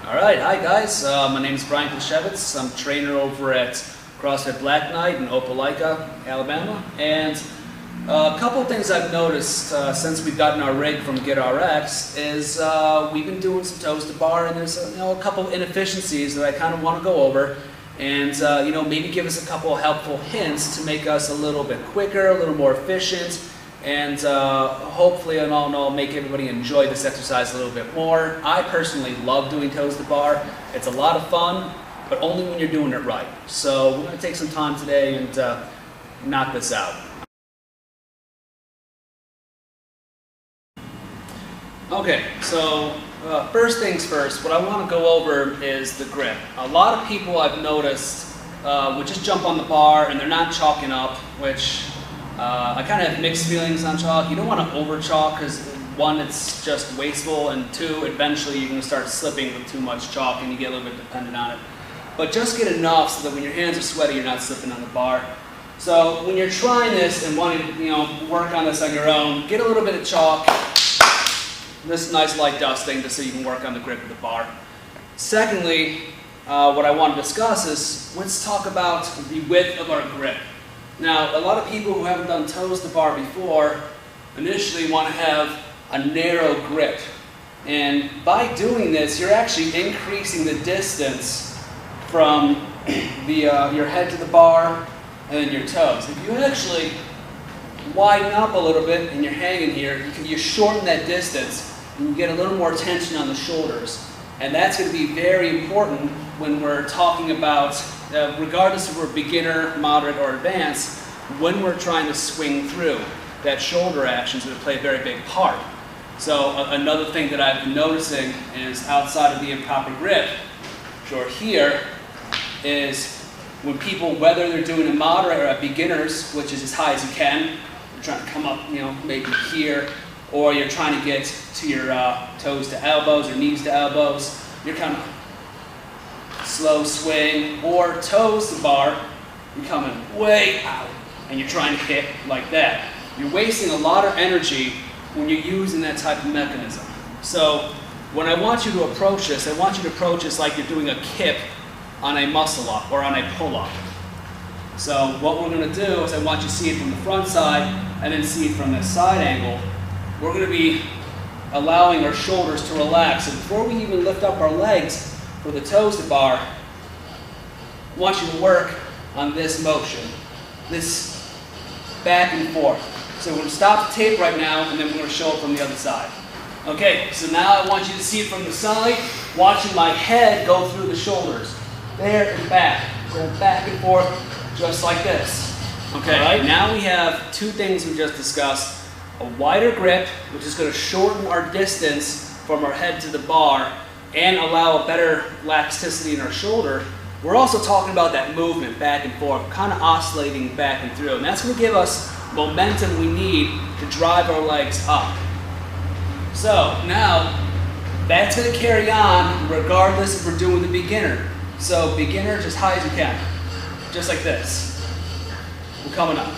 Alright, hi guys, my name is Brian Klashevitz. I'm trainer over at CrossFit Black Knight in Opelika, Alabama. And a couple of things I've noticed since we've gotten our rig from Get Rx'd is we've been doing some toes to bar, and there's a couple of inefficiencies that I kind of want to go over and maybe give us a couple of helpful hints to make us a little bit quicker, a little more efficient, and hopefully, in all, make everybody enjoy this exercise a little bit more. I personally love doing toes to bar. It's a lot of fun, but only when you're doing it right. So we're going to take some time today and knock this out. Okay, so first things first, what I want to go over is the grip. A lot of people I've noticed would just jump on the bar and they're not chalking up, which I kind of have mixed feelings on chalk. You don't want to over chalk because one, it's just wasteful, and two, eventually you're going to start slipping with too much chalk and you get a little bit dependent on it. But just get enough so that when your hands are sweaty, you're not slipping on the bar. So when you're trying this and wanting to work on this on your own, get a little bit of chalk. This nice light dusting just so you can work on the grip of the bar. Secondly, what I want to discuss is let's talk about the width of our grip. Now, a lot of people who haven't done toes to bar before initially want to have a narrow grip. And by doing this, you're actually increasing the distance from your head to the bar and then your toes. If you actually widen up a little bit and you're hanging here, you shorten that distance and you get a little more tension on the shoulders. And that's going to be very important when we're talking about, regardless if we're beginner, moderate, or advanced, when we're trying to swing through. That shoulder action is going to play a very big part. So another thing that I've been noticing is outside of the improper grip, short here, is when people, whether they're doing a moderate or a beginners, which is as high as you can, you're trying to come up, maybe here, or you're trying to get to your toes to elbows or knees to elbows, you're kind of slow swing, or toes to bar, you're coming way out and you're trying to hit like that. You're wasting a lot of energy when you're using that type of mechanism. So when I want you to approach this, I want you to approach this like you're doing a kip on a muscle up or on a pull up. So what we're going to do is I want you to see it from the front side and then see it from the side angle. We're going to be allowing our shoulders to relax. And before we even lift up our legs for the toes to bar, I want you to work on this motion, this back and forth. So we're going to stop the tape right now, and then we're going to show it from the other side. Okay, so now I want you to see it from the side, watching my head go through the shoulders. There and back. Going back and forth, just like this. Okay, all right, now we have two things we just discussed. A wider grip, which is going to shorten our distance from our head to the bar and allow a better elasticity in our shoulder. We're also talking about that movement back and forth, kind of oscillating back and through. And that's going to give us momentum we need to drive our legs up. So now, that's going to carry on regardless if we're doing the beginner. So beginner, just high as you can. Just like this. We're coming up.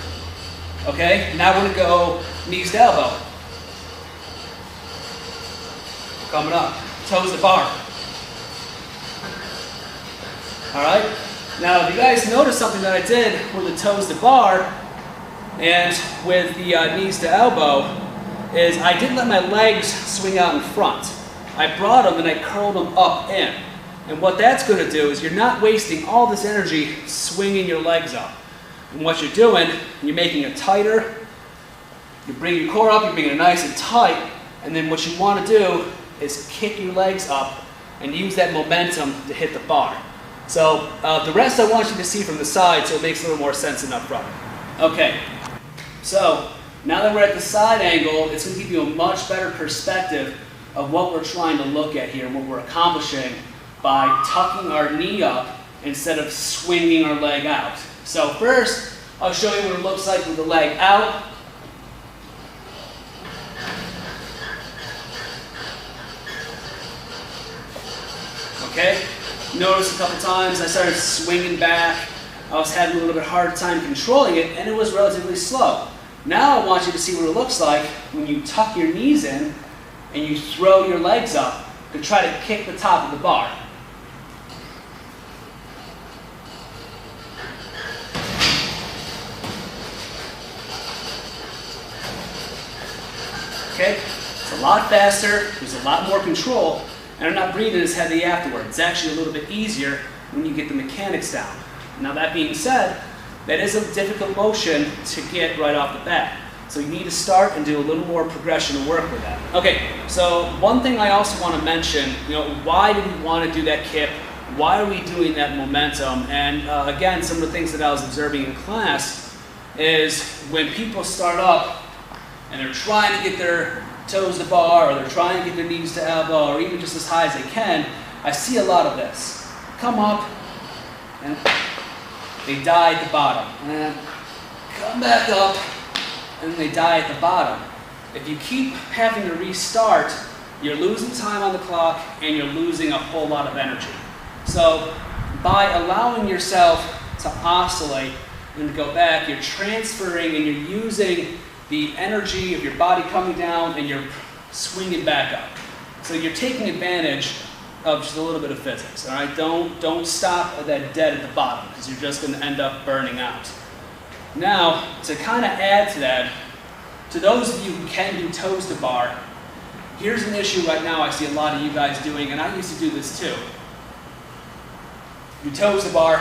Okay, now we're going to go knees to elbow. Coming up. Toes to bar. Alright, now if you guys notice something that I did with the toes to bar and with the knees to elbow is I didn't let my legs swing out in front. I brought them and I curled them up in. And what that's going to do is you're not wasting all this energy swinging your legs up. And what you're doing, you're making it tighter, you bring your core up, you're bringing it nice and tight, and then what you want to do is kick your legs up and use that momentum to hit the bar. So the rest I want you to see from the side so it makes a little more sense than up front. Okay, so now that we're at the side angle, it's going to give you a much better perspective of what we're trying to look at here and what we're accomplishing by tucking our knee up instead of swinging our leg out. So first, I'll show you what it looks like with the leg out. Okay, notice a couple times I started swinging back. I was having a little bit hard time controlling it, and it was relatively slow. Now I want you to see what it looks like when you tuck your knees in and you throw your legs up to try to kick the top of the bar. Okay, it's a lot faster, there's a lot more control, and I'm not breathing as heavy afterward. It's actually a little bit easier when you get the mechanics down. Now that being said, that is a difficult motion to get right off the bat. So you need to start and do a little more progression to work with that. Okay, so one thing I also want to mention, why do we want to do that kip? Why are we doing that momentum? And again, some of the things that I was observing in class is when people start up and they're trying to get their toes to bar, or they're trying to get their knees to elbow, or even just as high as they can, I see a lot of this. Come up, and they die at the bottom. And come back up, and they die at the bottom. If you keep having to restart, you're losing time on the clock, and you're losing a whole lot of energy. So by allowing yourself to oscillate and to go back, you're transferring and you're using the energy of your body coming down, and you're swinging back up. So you're taking advantage of just a little bit of physics. All right, don't stop at that dead at the bottom, because you're just going to end up burning out. Now, to kind of add to that, to those of you who can do toes to bar, here's an issue right now I see a lot of you guys doing, and I used to do this too. Your toes to bar.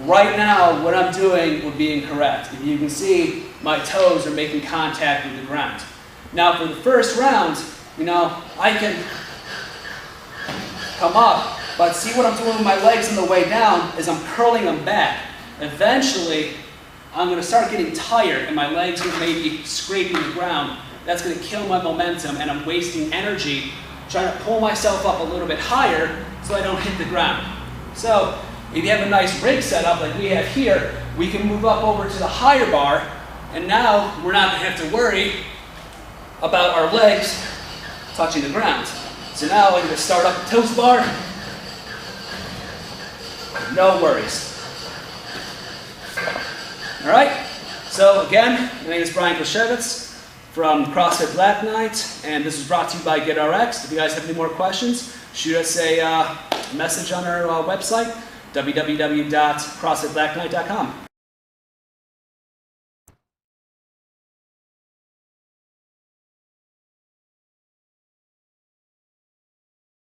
Right now, what I'm doing would be incorrect. If you can see, my toes are making contact with the ground. Now, for the first round, I can come up, but see what I'm doing with my legs on the way down is I'm curling them back. Eventually, I'm going to start getting tired, and my legs are maybe scraping the ground. That's going to kill my momentum, and I'm wasting energy trying to pull myself up a little bit higher so I don't hit the ground. So, if you have a nice rig set up like we have here, we can move up over to the higher bar, and now we're not going to have to worry about our legs touching the ground. So now I'm going to start up the toes bar, no worries. All right, so again, my name is Brian Koshevitz from CrossFit Black Knight, and this was brought to you by Get Rx'd. If you guys have any more questions, shoot us a message on our website, www.crossfitblacknight.com.